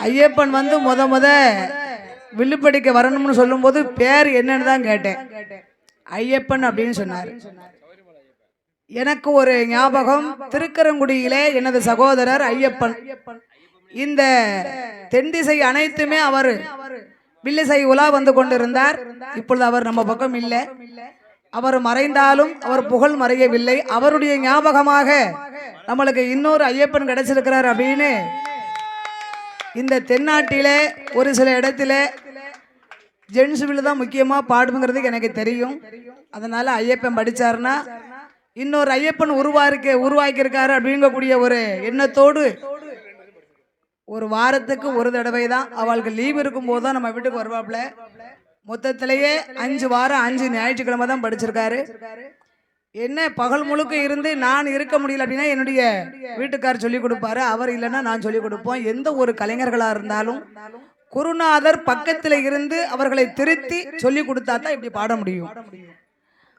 ஐயப்பன் வந்து முத வில்லுப்படிக்க வரணும்னு சொல்லும்போது பேர் என்னன்னு தான் கேட்டேன். ஐயப்பன் அப்படின்னு சொன்னார். எனக்கு ஒரு ஞாபகம், திருக்கரங்குடியிலே எனது சகோதரர் ஐயப்பன். இந்த தென்திசை அனைத்துமே அவர் வில்லிசை உலா வந்து கொண்டிருந்தார். இப்பொழுது அவர் நம்ம பக்கம் இல்லை. அவர் மறைந்தாலும் அவர் புகழ் மறையவில்லை. அவருடைய ஞாபகமாக நம்மளுக்கு இன்னொரு ஐயப்பன் கிடைச்சிருக்கிறார் அப்படின்னு இந்த தென்னாட்டிலே ஒரு சில இடத்துல ஜென்ஸ் வில் தான் முக்கியமாக பாடுங்கிறதுக்கு எனக்கு தெரியும். அதனால ஐயப்பன் படித்தாருன்னா இன்னொரு ஐயப்பன் உருவாக்கியிருக்காரு அப்படிங்கக்கூடிய ஒரு எண்ணத்தோடு ஒரு வாரத்துக்கு ஒரு தடவை தான் அவளுக்கு லீவ் இருக்கும்போது தான் நம்ம வீட்டுக்கு வருவாப்புல. மொத்தத்திலேயே 5 வாரம் 5 ஞாயிற்றுக்கிழமை தான் படிச்சிருக்காரு. என்ன பகல் முழுக்க இருந்து நான் இருக்க முடியல அப்படின்னா என்னுடைய வீட்டுக்காரர் சொல்லிக் கொடுப்பாரு. அவர் இல்லைன்னா நான் சொல்லிக் கொடுப்போம். எந்த ஒரு கலைஞர்களாக இருந்தாலும் குருநாதர் பக்கத்தில் இருந்து அவர்களை திருத்தி சொல்லி கொடுத்தா தான் இப்படி பாட முடியும்.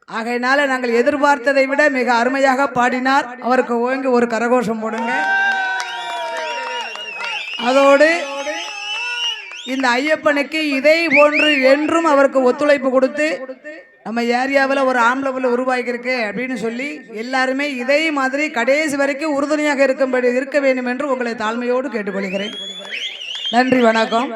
ஆகையினால நாங்கள் எதிர்பார்த்ததை விட மிக அருமையாக பாடினார். அவருக்கு ஓங்கி ஒரு கரகோஷம் போடுங்க. அதோடு இந்த ஐயப்பனுக்கு இதை போன்று என்றும் அவருக்கு ஒத்துழைப்பு கொடுத்து நம்ம ஏரியாவில் ஒரு ஆம்பளை உருவாக்கியிருக்கு அப்படின்னு சொல்லி எல்லாருமே இதே மாதிரி கடைசி வரைக்கும் உறுதுணையாக இருக்க வேண்டும் என்று உங்களை தாழ்மையோடு கேட்டுக்கொள்கிறேன். நன்றி, வணக்கம்.